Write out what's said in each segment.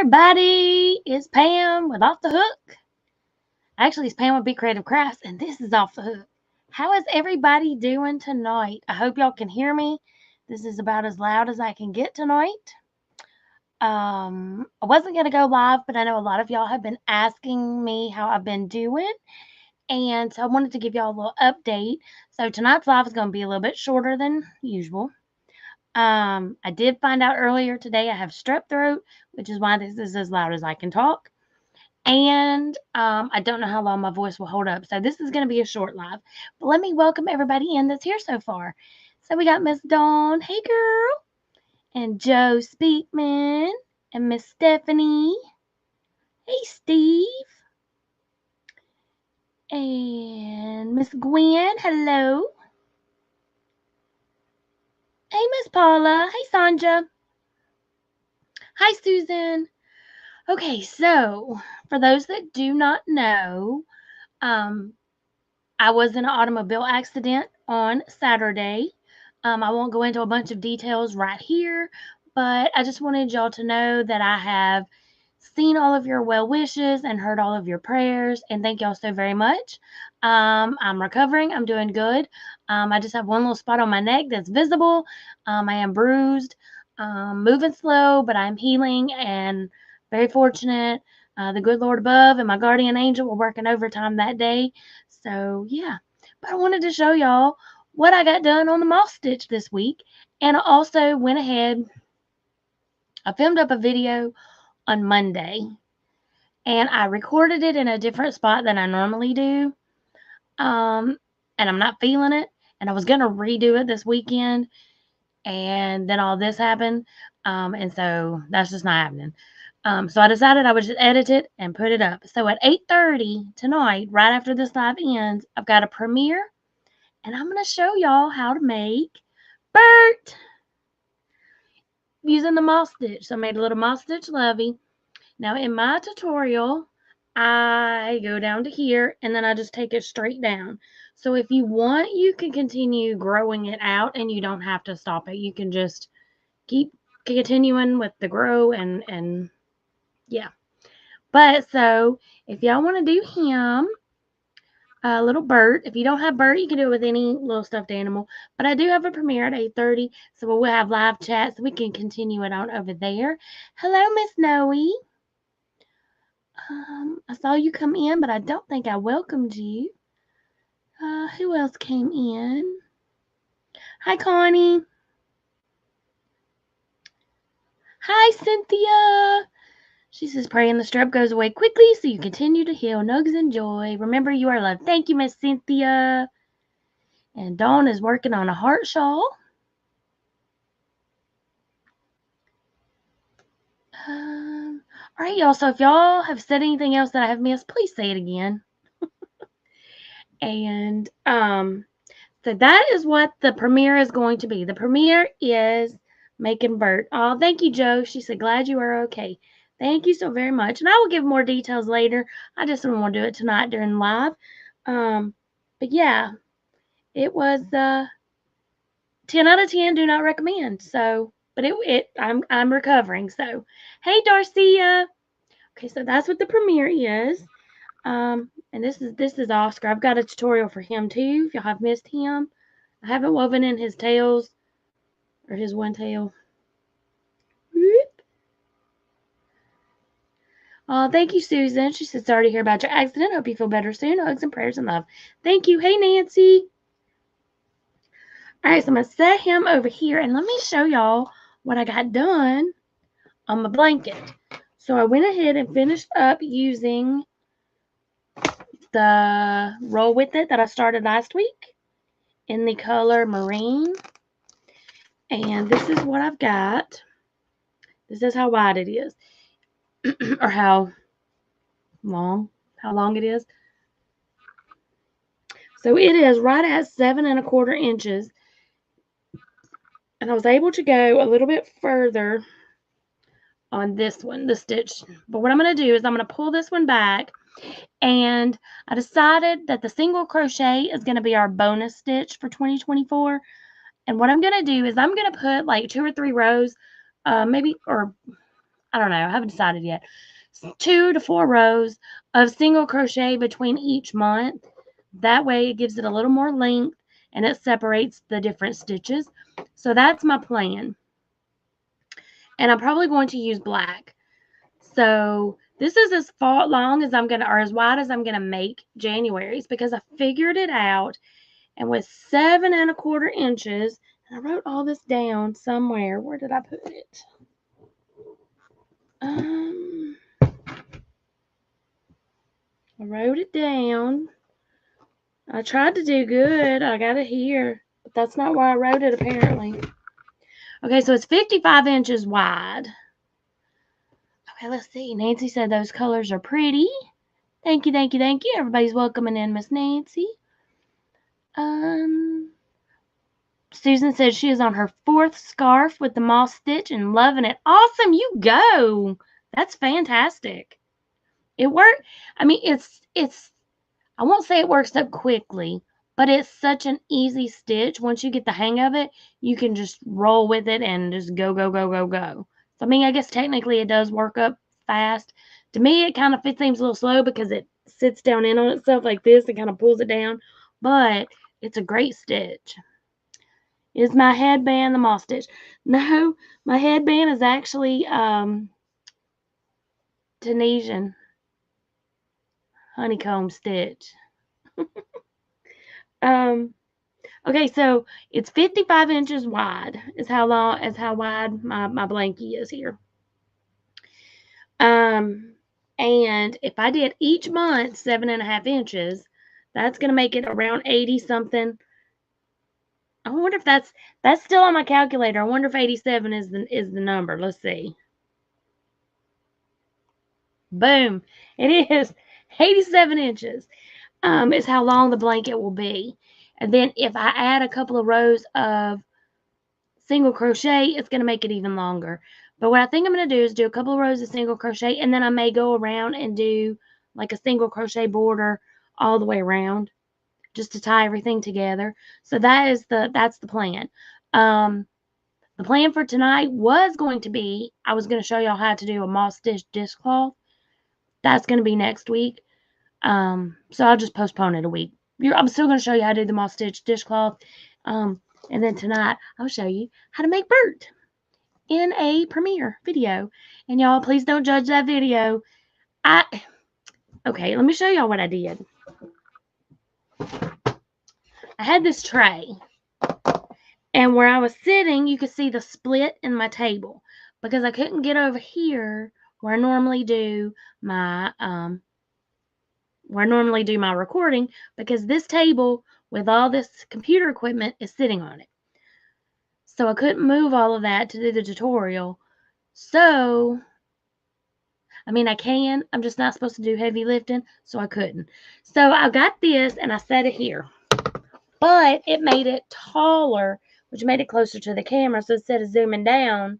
everybody, it's Pam with Off the Hook. Actually, it's Pam with BeeCreative Crafts, and this is Off the Hook. How is everybody doing tonight? I hope y'all can hear me. This is about as loud as I can get tonight. I wasn't going to go live, but I know a lot of y'all have been asking me how I've been doing, and so I wanted to give y'all a little update. So tonight's live is going to be a little bit shorter than usual. I did find out earlier today I have strep throat, which is why this is as loud as I can talk. And I don't know how long my voice will hold up. So this is going to be a short live. But let me welcome everybody in that's here so far. So we got Miss Dawn, hey girl, and Joe Speakman, and Miss Stephanie, hey Steve, and Miss Gwen, hello. Hey Miss Paula, hey Sanja, hi Susan. Okay, so for those that do not know, I was in an automobile accident on Saturday. I won't go into a bunch of details right here, but I just wanted y'all to know that I have seen all of your well wishes and heard all of your prayers, and thank y'all so very much. I'm recovering. I'm doing good. I just have one little spot on my neck that's visible. I am bruised, moving slow, but I'm healing and very fortunate. The good Lord above and my guardian angel were working overtime that day. So, yeah. But I wanted to show y'all what I got done on the moss stitch this week. And I also went ahead, I filmed up a video on Monday. And I recorded it in a different spot than I normally do. And I'm not feeling it. And I was going to redo it this weekend. And then all this happened. And so that's just not happening. So I decided I would just edit it and put it up. So at 8:30 tonight, right after this live ends, I've got a premiere. And I'm going to show y'all how to make Bert using the moss stitch. So I made a little moss stitch lovey. Now in my tutorial, I go down to here and then I just take it straight down. So if you want, you can continue growing it out and you don't have to stop it. You can just keep continuing with the grow and yeah. But so if y'all want to do him, little Bert. If you don't have Bert, you can do it with any little stuffed animal. But I do have a premiere at 8:30, so we'll have live chat, so we can continue it on over there. Hello, Miss Noe. I saw you come in, but I don't think I welcomed you. Who else came in? Hi, Connie. Hi, Cynthia. She says, praying the strep goes away quickly so you continue to heal. Nugs and joy. Remember, you are loved. Thank you, Miss Cynthia. And Dawn is working on a heart shawl. All right, y'all. So if y'all have said anything else that I have missed, please say it again. And so that is what the premiere is going to be. The premiere is making Bert. Oh, thank you, Joe. She said, glad you are okay. Thank you so very much. And I will give more details later. I just don't want to do it tonight during live. But yeah, it was 10 out of 10. Do not recommend. So, but I'm recovering. So, hey, Darcia. Okay, so that's what the premiere is. And this is Oscar. I've got a tutorial for him too. If y'all have missed him, I haven't woven in his tails or his one tail. Oh, thank you, Susan. She said, sorry to hear about your accident. Hope you feel better soon. Hugs and prayers and love. Thank you. Hey, Nancy. All right, so I'm going to set him over here, and let me show y'all what I got done on my blanket. So I went ahead and finished up using the Roll With It that I started last week in the color Marine. And this is what I've got. This is how wide it is. Or how long it is. So it is right at 7 1/4 inches. And I was able to go a little bit further on this one, the stitch. But what I'm going to do is I'm going to pull this one back. And I decided that the single crochet is going to be our bonus stitch for 2024. And what I'm going to do is I'm going to put like 2 or 3 rows, maybe, or I don't know. I haven't decided yet. 2 to 4 rows of single crochet between each month. That way it gives it a little more length and it separates the different stitches. So that's my plan. And I'm probably going to use black. So this is as far long as I'm gonna, or as wide as I'm gonna make January's, because I figured it out. And with 7¼ inches, and I wrote all this down somewhere. Where did I put it? I wrote it down. I tried to do good. I got it here, but that's not where I wrote it apparently. Okay, so it's 55 inches wide. Okay, let's see. Nancy said those colors are pretty. Thank you, thank you, thank you. Everybody's welcoming in Miss Nancy. Susan said she is on her 4th scarf with the moss stitch and loving it. Awesome, you go. That's fantastic. It worked. I mean, it's I won't say it works up quickly, but it's such an easy stitch. Once you get the hang of it, you can just roll with it and just go, go, go, go, go. So, I mean, I guess technically it does work up fast. To me, it kind of seems a little slow because it sits down in on itself like this and kind of pulls it down, but it's a great stitch. Is my headband the moss stitch? No, my headband is actually Tunisian honeycomb stitch. Okay, so it's 55 inches wide is how wide my blankie is here. And if I did each month 7½ inches, that's gonna make it around 80 something. I wonder if that's still on my calculator. I wonder if 87 is the number. Let's see. Boom. It is 87 inches. Is how long the blanket will be. And then if I add a couple of rows of single crochet, it's going to make it even longer. But what I think I'm going to do is do a couple of rows of single crochet, and then I may go around and do like a single crochet border all the way around just to tie everything together. So that's the plan. The plan for tonight was going to be, I was going to show y'all how to do a moss stitch dishcloth. That's going to be next week. So I'll just postpone it a week. I'm still going to show you how to do the moss stitch dishcloth. And then tonight I'll show you how to make Bert in a premiere video. And y'all, please don't judge that video. Okay, let me show y'all what I did. I had this tray, and where I was sitting, you could see the split in my table because I couldn't get over here where I normally do my recording, because this table with all this computer equipment is sitting on it. So I couldn't move all of that to do the tutorial. So, I mean, I can. I'm just not supposed to do heavy lifting, so I couldn't. So I got this and I set it here. But it made it taller, which made it closer to the camera. So instead of zooming down,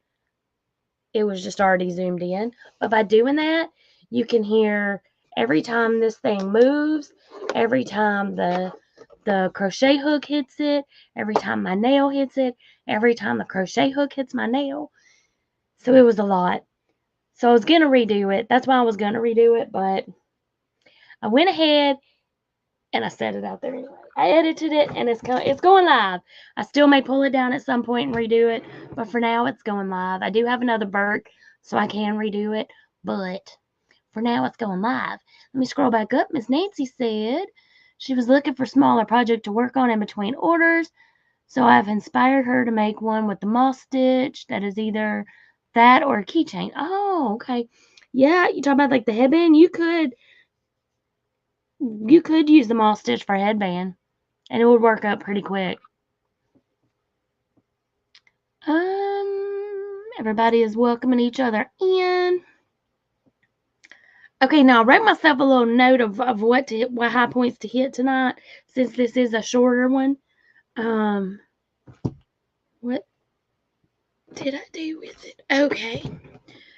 it was just already zoomed in. But by doing that, you can hear every time this thing moves, every time the crochet hook hits it, every time my nail hits it, every time the crochet hook hits my nail. So it was a lot. So I was going to redo it. That's why I was going to redo it, but I went ahead and I set it out there anyway. I edited it and it's going live. I still may pull it down at some point and redo it, but for now it's going live. I do have another Bert, so I can redo it, but for now it's going live. Let me scroll back up. Miss Nancy said she was looking for a smaller project to work on in between orders, so I've inspired her to make one with the moss stitch that is either that or a keychain. Oh, okay. Yeah, you talk about like the headband. You could use the moss stitch for a headband, and it would work up pretty quick. Everybody is welcoming each other in. Okay, now I wrote myself a little note of what high points to hit tonight, since this is a shorter one. What did I do with it? Okay.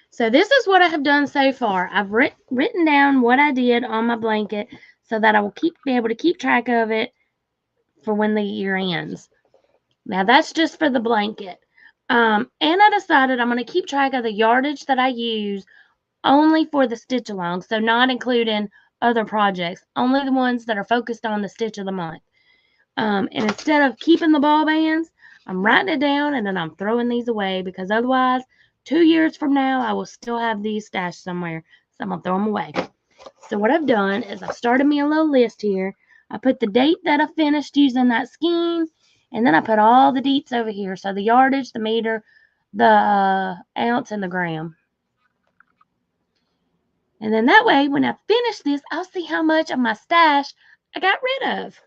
So this is what I have done so far. I've written down what I did on my blanket so that I will be able to keep track of it for when the year ends. Now that's just for the blanket. And I decided I'm going to keep track of the yardage that I use only for the stitch along, so not including other projects, only the ones that are focused on the stitch of the month. And instead of keeping the ball bands, I'm writing it down and then I'm throwing these away, because otherwise 2 years from now I will still have these stashed somewhere, so I'm going to throw them away. So what I've done is I've started me a little list here. I put the date that I finished using that skein, and then I put all the deets over here. So the yardage, the meter, the ounce, and the gram. And then that way, when I finish this, I'll see how much of my stash I got rid of.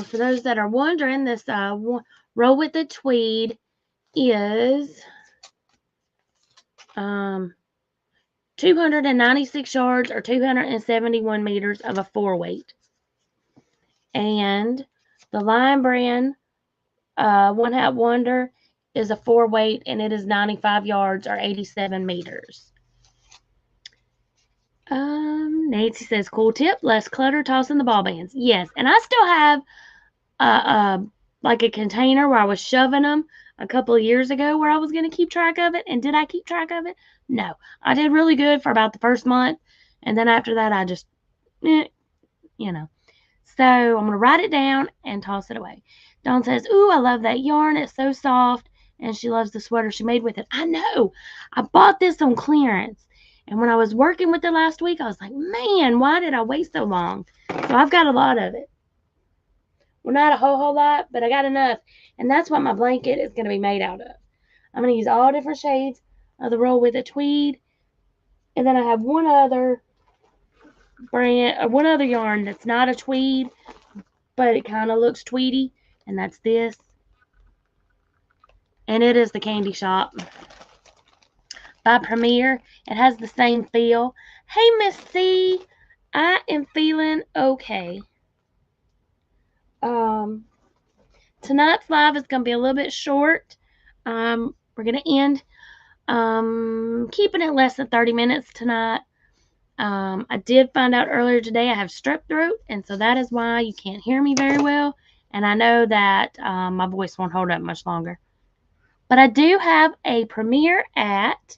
For those that are wondering, this roll with the tweed is 296 yards or 271 meters of a 4-weight. And the Lion Brand One Hat Wonder is a 4-weight, and it is 95 yards or 87 meters. Nancy says, cool tip, less clutter tossing the ball bands. Yes, and I still have like a container where I was shoving them a couple of years ago where I was going to keep track of it. And did I keep track of it? No. I did really good for about the first month, and then after that I just, you know. So I'm going to write it down and toss it away. Dawn says, ooh, I love that yarn. It's so soft. And she loves the sweater she made with it. I know. I bought this on clearance. And when I was working with it last week, I was like, man, why did I wait so long? So I've got a lot of it. Well, not a whole lot, but I got enough. And that's what my blanket is going to be made out of. I'm going to use all different shades of the roll with a tweed. And then I have one other yarn that's not a tweed, but it kind of looks tweedy, and that's this. And it is the Candy Shop by Premier. It has the same feel. Hey, Miss C, I am feeling okay. Tonight's live is going to be a little bit short. We're going to end keeping it less than 30 minutes tonight. I did find out earlier today I have strep throat, and so that is why you can't hear me very well. And I know that my voice won't hold up much longer. But I do have a premiere at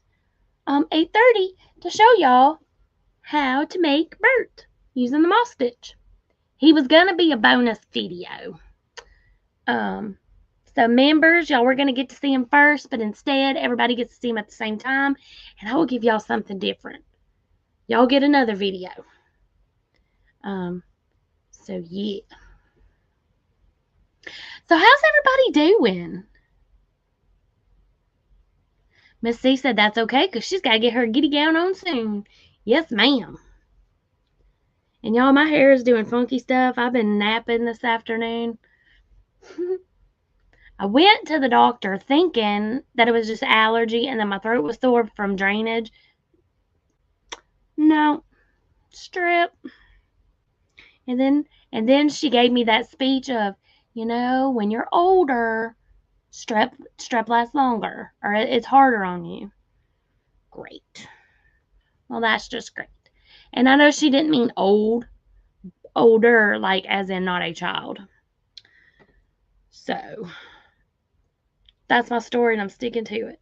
8:30 to show y'all how to make Bert using the moss stitch. He was going to be a bonus video. So members, y'all were going to get to see him first, but instead everybody gets to see him at the same time, and I will give y'all something different. Y'all get another video. So yeah. So how's everybody doing? Miss C said that's okay, because she's got to get her giddy gown on soon. Yes, ma'am. And y'all, my hair is doing funky stuff. I've been napping this afternoon. I went to the doctor thinking that it was just allergy and that my throat was sore from drainage. No, strep. And then she gave me that speech of, when you're older, strep lasts longer, or it's harder on you. Great. Well, that's just great. And I know she didn't mean older, like as in not a child. So that's my story, and I'm sticking to it.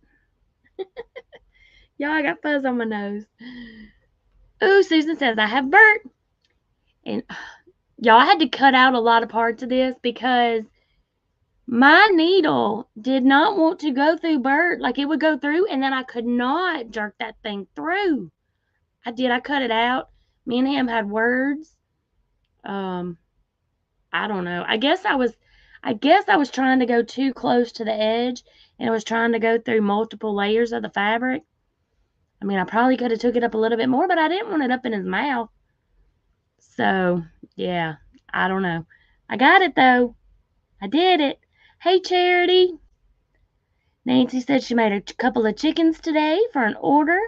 Y'all, I got fuzz on my nose. Ooh, Susan says I have Bert. And y'all, I had to cut out a lot of parts of this because my needle did not want to go through Bert. Like, it would go through, and then I could not jerk that thing through. I cut it out. Me and him had words. I don't know. I guess I was trying to go too close to the edge, and I was trying to go through multiple layers of the fabric. I mean, I probably could have took it up a little bit more, but I didn't want it up in his mouth. So, yeah, I don't know. I got it, though. I did it. Hey, Charity. Nancy said she made a couple of chickens today for an order.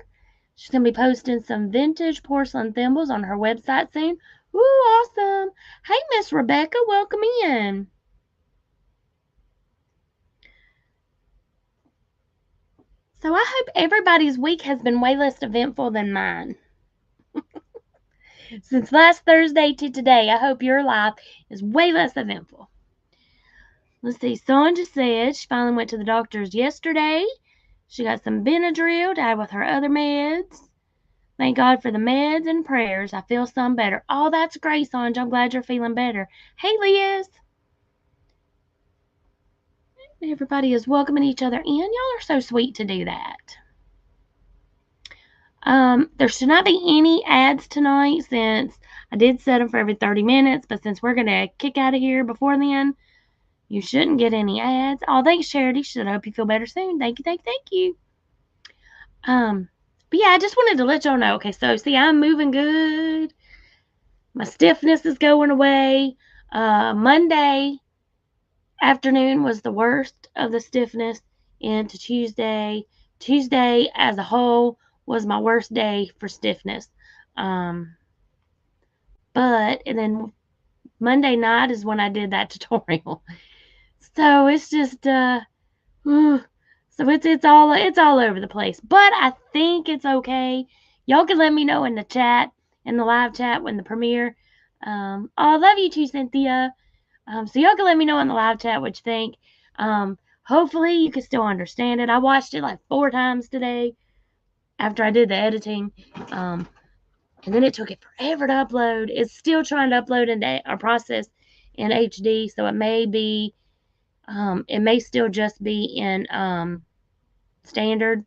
She's going to be posting some vintage porcelain thimbles on her website soon. Ooh, awesome. Hey, Miss Rebecca, welcome in. So I hope everybody's week has been way less eventful than mine. Since last Thursday to today, I hope your life is way less eventful. Let's see. Sonja said she finally went to the doctor's yesterday. She got some Benadryl to add with her other meds. Thank God for the meds and prayers. I feel some better. Oh, that's great, Sonja. I'm glad you're feeling better. Hey, Liz. Everybody is welcoming each other in. Y'all are so sweet to do that. There should not be any ads tonight since I did set them for every 30 minutes, but since we're going to kick out of here before then, you shouldn't get any ads. Oh, thanks, Charity. Should I hope you feel better soon. Thank you, thank you. But yeah, I just wanted to let y'all know. Okay, so see, I'm moving good. My stiffness is going away. Monday afternoon was the worst of the stiffness into Tuesday. Tuesday as a whole was my worst day for stiffness. And then Monday night is when I did that tutorial. So it's just so it's all over the place. But I think it's okay. Y'all can let me know in the chat, in the live chat when the premiere. I love you too, Cynthia. So y'all can let me know in the live chat what you think. Hopefully you can still understand it. I watched it like 4 times today after I did the editing. And then it took it forever to upload. It's still trying to upload into our process in HD, so it may still just be in standard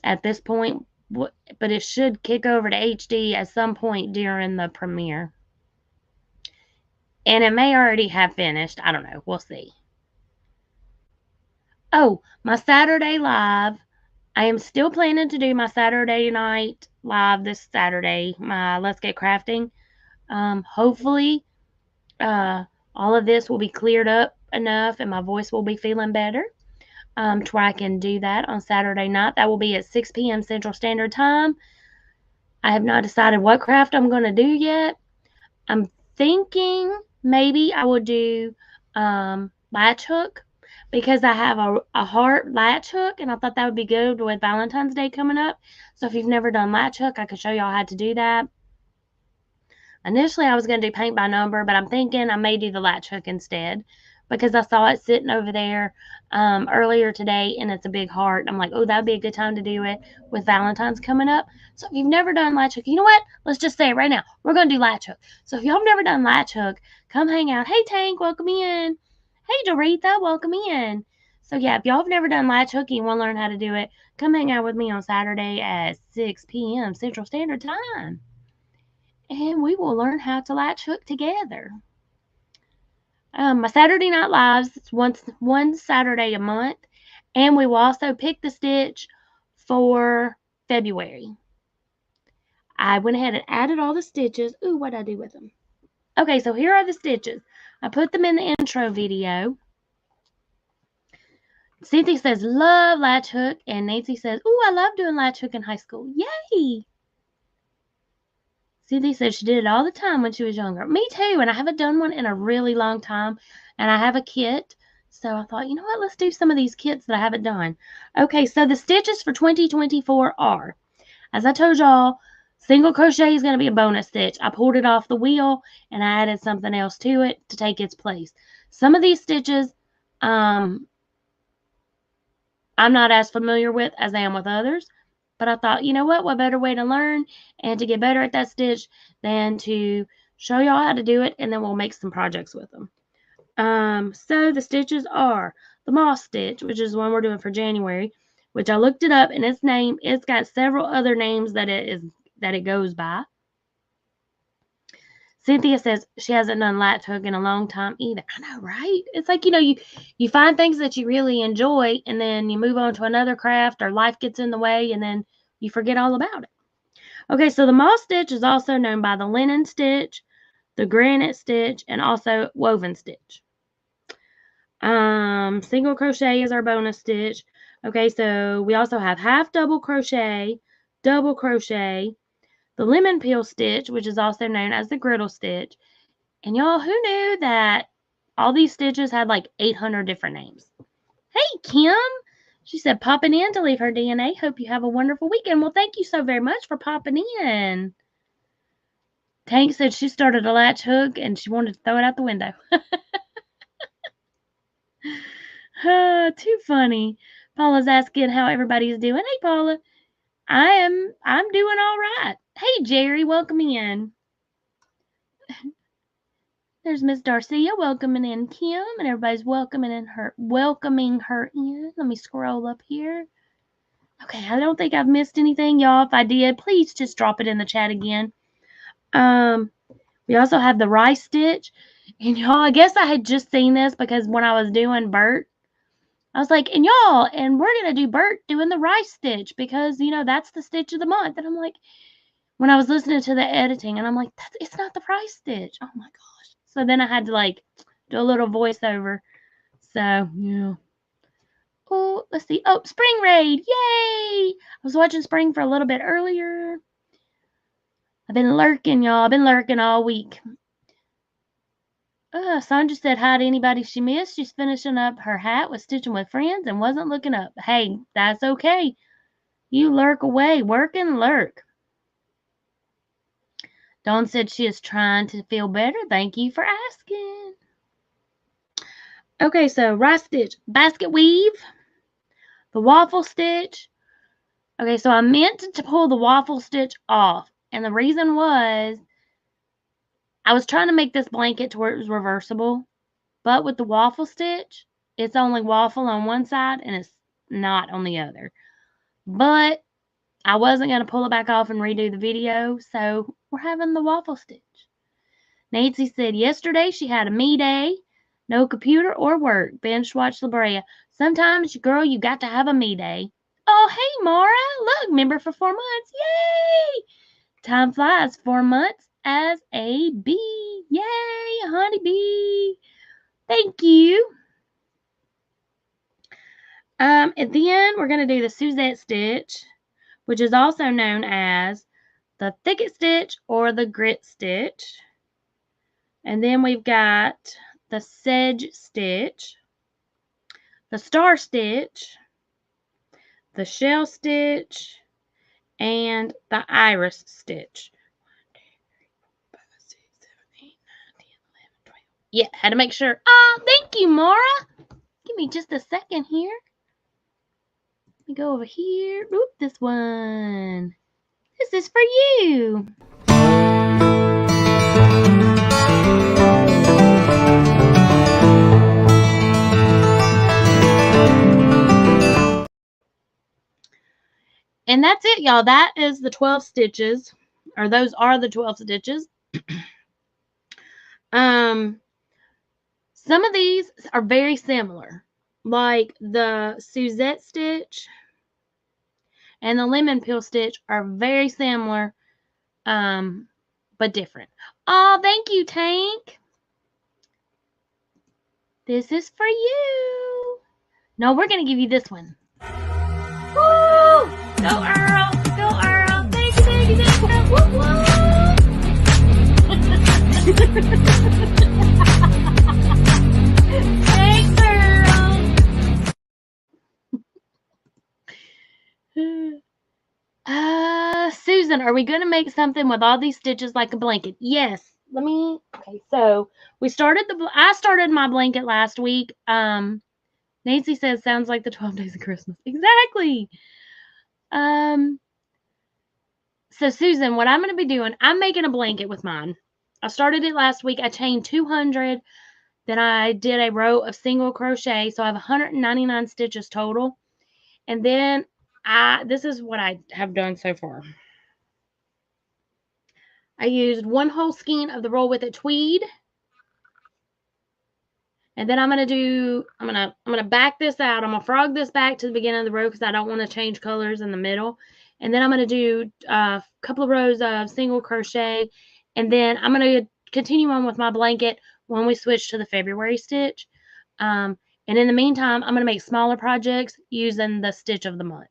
at this point, but it should kick over to HD at some point during the premiere. And it may already have finished. I don't know. We'll see. Oh, my Saturday live. I am still planning to do my Saturday night live this Saturday, my Let's Get Crafting. Hopefully, all of this will be cleared up enough and my voice will be feeling better to where I can do that on Saturday night. That will be at 6 p.m. Central Standard Time. I have not decided what craft I'm going to do yet. I'm thinking maybe I will do latch hook because I have a heart latch hook and I thought that would be good with Valentine's Day coming up. So if you've never done latch hook, I could show y'all how to do that. Initially, I was going to do paint by number, but I'm thinking I may do the latch hook instead because I saw it sitting over there earlier today and it's a big heart. I'm like, oh, that would be a good time to do it with Valentine's coming up. So if you've never done latch hook, you know what? Let's just say it right now. We're going to do latch hook. So if y'all have never done latch hook, come hang out. Hey, Tank, welcome in. Hey, Doretha, welcome in. So yeah, if y'all have never done latch hook and you want to learn how to do it, come hang out with me on Saturday at 6 p.m. Central Standard Time. And we will learn how to latch hook together. My Saturday Night Lives, it's one Saturday a month. And we will also pick the stitch for February. I went ahead and added all the stitches. Ooh, what did I do with them? Okay, so here are the stitches. I put them in the intro video. Cynthia says, love latch hook. And Nancy says, ooh, I love doing latch hook in high school. Yay! Cynthia said she did it all the time when she was younger. Me too, and I haven't done one in a really long time. And I have a kit. So I thought, you know what, let's do some of these kits that I haven't done. Okay, so the stitches for 2024 are, as I told y'all, single crochet is going to be a bonus stitch. I pulled it off the wheel and I added something else to it to take its place. Some of these stitches I'm not as familiar with as I am with others. But I thought, you know what better way to learn and to get better at that stitch than to show y'all how to do it, and then we'll make some projects with them. So the stitches are the moss stitch, which is the one we're doing for January, which I looked it up, and it's got several other names that it goes by. Cynthia says she hasn't done latch hook in a long time either. I know, right? It's like, you find things that you really enjoy and then you move on to another craft or life gets in the way and then you forget all about it. Okay, so the moss stitch is also known by the linen stitch, the granite stitch, and also woven stitch. Single crochet is our bonus stitch. Okay, so we also have half double crochet, double crochet, the lemon peel stitch, which is also known as the griddle stitch. And y'all, who knew that all these stitches had like 800 different names? Hey, Kim. She said, popping in to leave her DNA. Hope you have a wonderful weekend. Well, thank you so very much for popping in. Tank said she started a latch hook and she wanted to throw it out the window. Too funny. Paula's asking how everybody's doing. Hey, Paula. I'm doing all right. Hey, Jerry, welcome in. There's Miss Darcia welcoming in Kim, and everybody's welcoming her in. Let me scroll up here. Okay, I don't think I've missed anything, y'all. If I did, please just drop it in the chat again. We also have the rice stitch, and y'all, I guess I had just seen this because when I was doing Bert, I was like, and y'all, and we're gonna do Bert doing the rice stitch because that's the stitch of the month, and I'm like, when I was listening to the editing, and I'm like, it's not the rice stitch. Oh my gosh! So then I had to do a little voiceover. So yeah. Oh, let's see. Oh, Spring Raid! Yay! I was watching Spring for a little bit earlier. I've been lurking, y'all. I've been lurking all week. Sandra said hi to anybody she missed. She's finishing up her hat with Stitching with Friends and wasn't looking up. Hey, that's okay. You lurk away. Work and lurk. Dawn said she is trying to feel better. Thank you for asking. Okay, so rice stitch, basket weave, the waffle stitch. Okay, so I meant to pull the waffle stitch off, and the reason was I was trying to make this blanket to where it was reversible, but with the waffle stitch, it's only waffle on one side and it's not on the other. But I wasn't going to pull it back off and redo the video, so we're having the waffle stitch. Nancy said yesterday she had a me day. No computer or work. Binge watch La Brea. Sometimes, girl, you got to have a me day. Oh, hey, Mara. Look, member for 4 months. Yay! Time flies. 4 months as a bee. Yay, honeybee. Thank you. And then we're going to do the Suzette stitch, which is also known as the thicket stitch or the grit stitch. And then we've got the sedge stitch, the star stitch, the shell stitch, and the iris stitch. 1, 2, 3, 4, 5, 6, 7, 8, 9, 10, 11, 12. Yeah, had to make sure. Oh, thank you, Mara. Give me just a second here. Let me go over here. Oop, this one. This is for you. And that's it, y'all. That is the 12 stitches, or those are the 12 stitches. Some of these are very similar, like the Suzette stitch and the lemon peel stitch are very similar, but different. Oh, thank you, Tank. This is for you. No, we're going to give you this one. Woo! Go, Earl. Go, Earl. Thank you, thank you, thank you. Woo, woo. Thanks, Earl. Susan, are we going to make something with all these stitches like a blanket? Yes. Okay, so I started my blanket last week. Nancy says, sounds like the 12 days of Christmas. Exactly. So Susan, what I'm going to be doing, I'm making a blanket with mine. I started it last week. I chained 200. Then I did a row of single crochet. So I have 199 stitches total. And then this is what I have done so far. I used 1 whole skein of the Roll With It tweed. And then I'm going to back this out. I'm going to frog this back to the beginning of the row because I don't want to change colors in the middle. And then I'm going to do a couple of rows of single crochet. And then I'm going to continue on with my blanket when we switch to the February stitch. And in the meantime, I'm going to make smaller projects using the stitch of the month.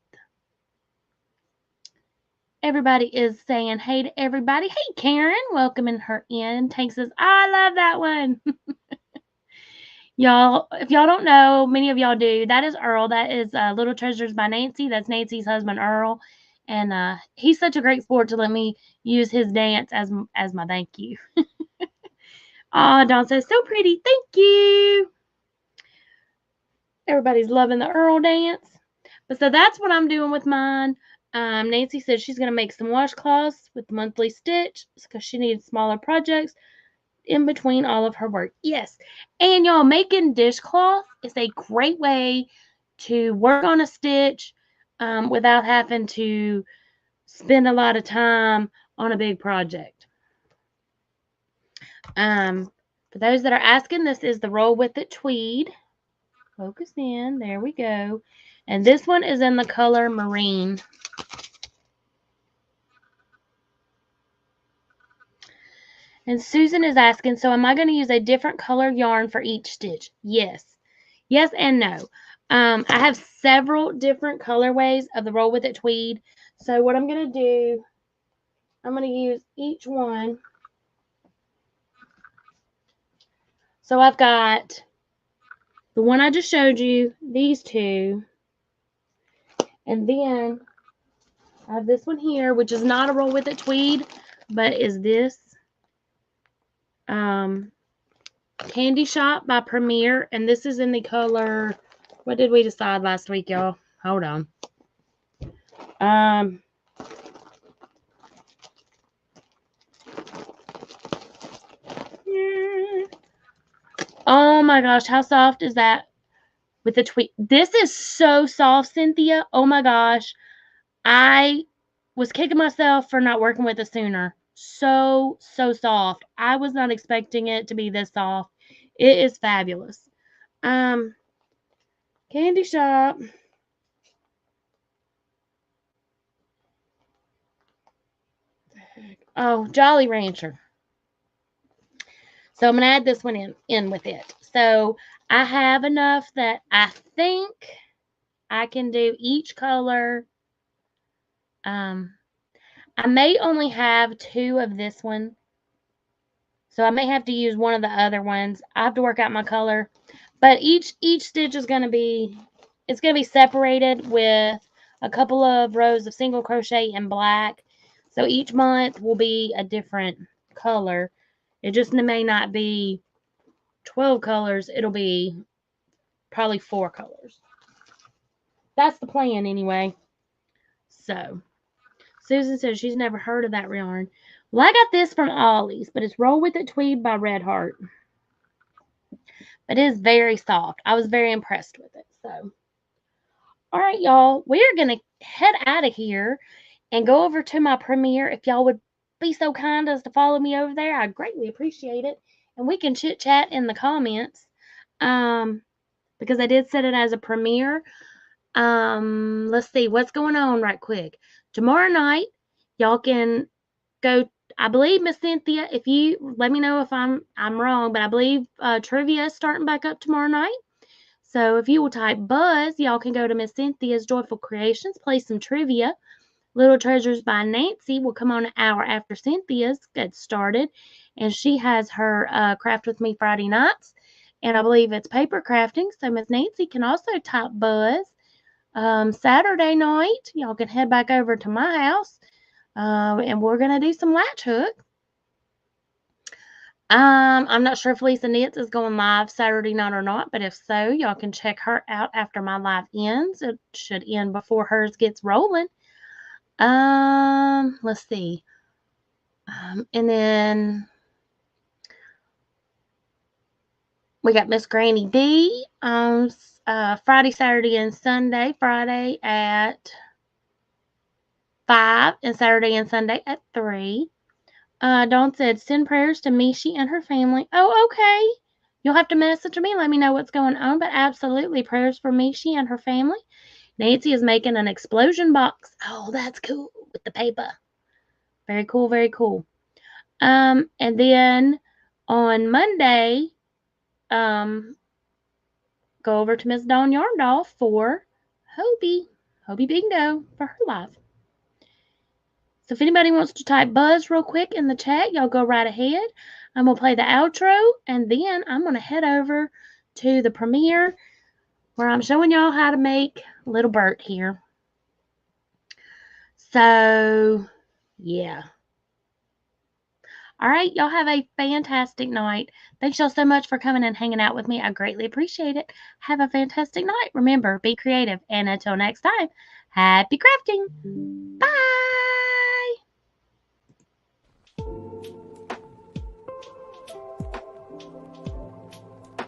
Everybody is saying hey to everybody. Hey, Karen, welcoming her in. Tank says, I love that one. Y'all, if y'all don't know, many of y'all do, that is Earl. That is Little Treasures by Nancy. That's Nancy's husband, Earl. And he's such a great sport to let me use his dance as my thank you. Dawn says, so pretty. Thank you. Everybody's loving the Earl dance. But so that's what I'm doing with mine. Nancy said she's going to make some washcloths with monthly stitch because she needs smaller projects in between all of her work. Yes. And y'all, making dishcloth is a great way to work on a stitch without having to spend a lot of time on a big project. For those that are asking, this is the Roll With It tweed. Focus in. There we go. And this one is in the color Marine. And Susan is asking, so am I going to use a different color yarn for each stitch? Yes. Yes and no. I have several different colorways of the Roll With It tweed. So what I'm going to do, I'm going to use each one. So I've got the one I just showed you, these two, and then I have this one here, which is not a Roll With It tweed, but is this Candy Shop by Premier, and this is in the color, what did we decide last week, y'all? Hold on. Oh my gosh, how soft is that with the tweed? This is so soft, Cynthia. Oh my gosh. I was kicking myself for not working with it sooner. So soft. I was not expecting it to be this soft. It is fabulous. Candy Shop. Oh, Jolly Rancher. So I'm going to add this one in with it. So I have enough that I think I can do each color. I may only have 2 of this one. So I may have to use one of the other ones. I have to work out my color. But each stitch is going to be, it's going to be separated with a couple of rows of single crochet in black. So each month will be a different color. It just may not be 12 colors. It'll be probably 4 colors. That's the plan anyway. So Susan says she's never heard of that yarn. Well, I got this from Ollie's, but it's Roll With It tweed by Red Heart. It is very soft. I was very impressed with it. So, all right, y'all, we're going to head out of here and go over to my Premiere. If y'all would be so kind as to follow me over there, I'd greatly appreciate it. And we can chit chat in the comments because I did set it as a Premiere. Let's see what's going on right quick. Tomorrow night, y'all can go. I believe, Miss Cynthia, if you let me know if I'm wrong, but I believe trivia is starting back up tomorrow night. So if you will type Buzz, y'all can go to Miss Cynthia's Joyful Creations, play some trivia. Little Treasures by Nancy will come on an hour after Cynthia's gets started, and she has her Craft With Me Friday nights, and I believe it's paper crafting. So Miss Nancy can also type Buzz. Saturday night, y'all can head back over to my house. And we're going to do some latch hook. I'm not sure if Lisa Knits is going live Saturday night or not, but if so, y'all can check her out after my live ends. It should end before hers gets rolling. Let's see. And then we got Miss Granny D on Friday, Saturday, and Sunday. Friday at 5 and Saturday and Sunday at 3. Dawn said, send prayers to Mishi and her family. Oh, okay. You'll have to message me. Let me know what's going on. But absolutely, prayers for Mishi and her family. Nancy is making an explosion box. Oh, that's cool. With the paper. Very cool, very cool. And then on Monday, go over to Miss Dawn Yarndolf for Hobie Bingo for her live. So if anybody wants to type Buzz real quick in the chat, y'all go right ahead. I'm going to play the outro, and then I'm going to head over to the Premiere where I'm showing y'all how to make Little Bert here. So, yeah. All right, y'all have a fantastic night. Thanks y'all so much for coming and hanging out with me. I greatly appreciate it. Have a fantastic night. Remember, be creative. And until next time, happy crafting. Bye.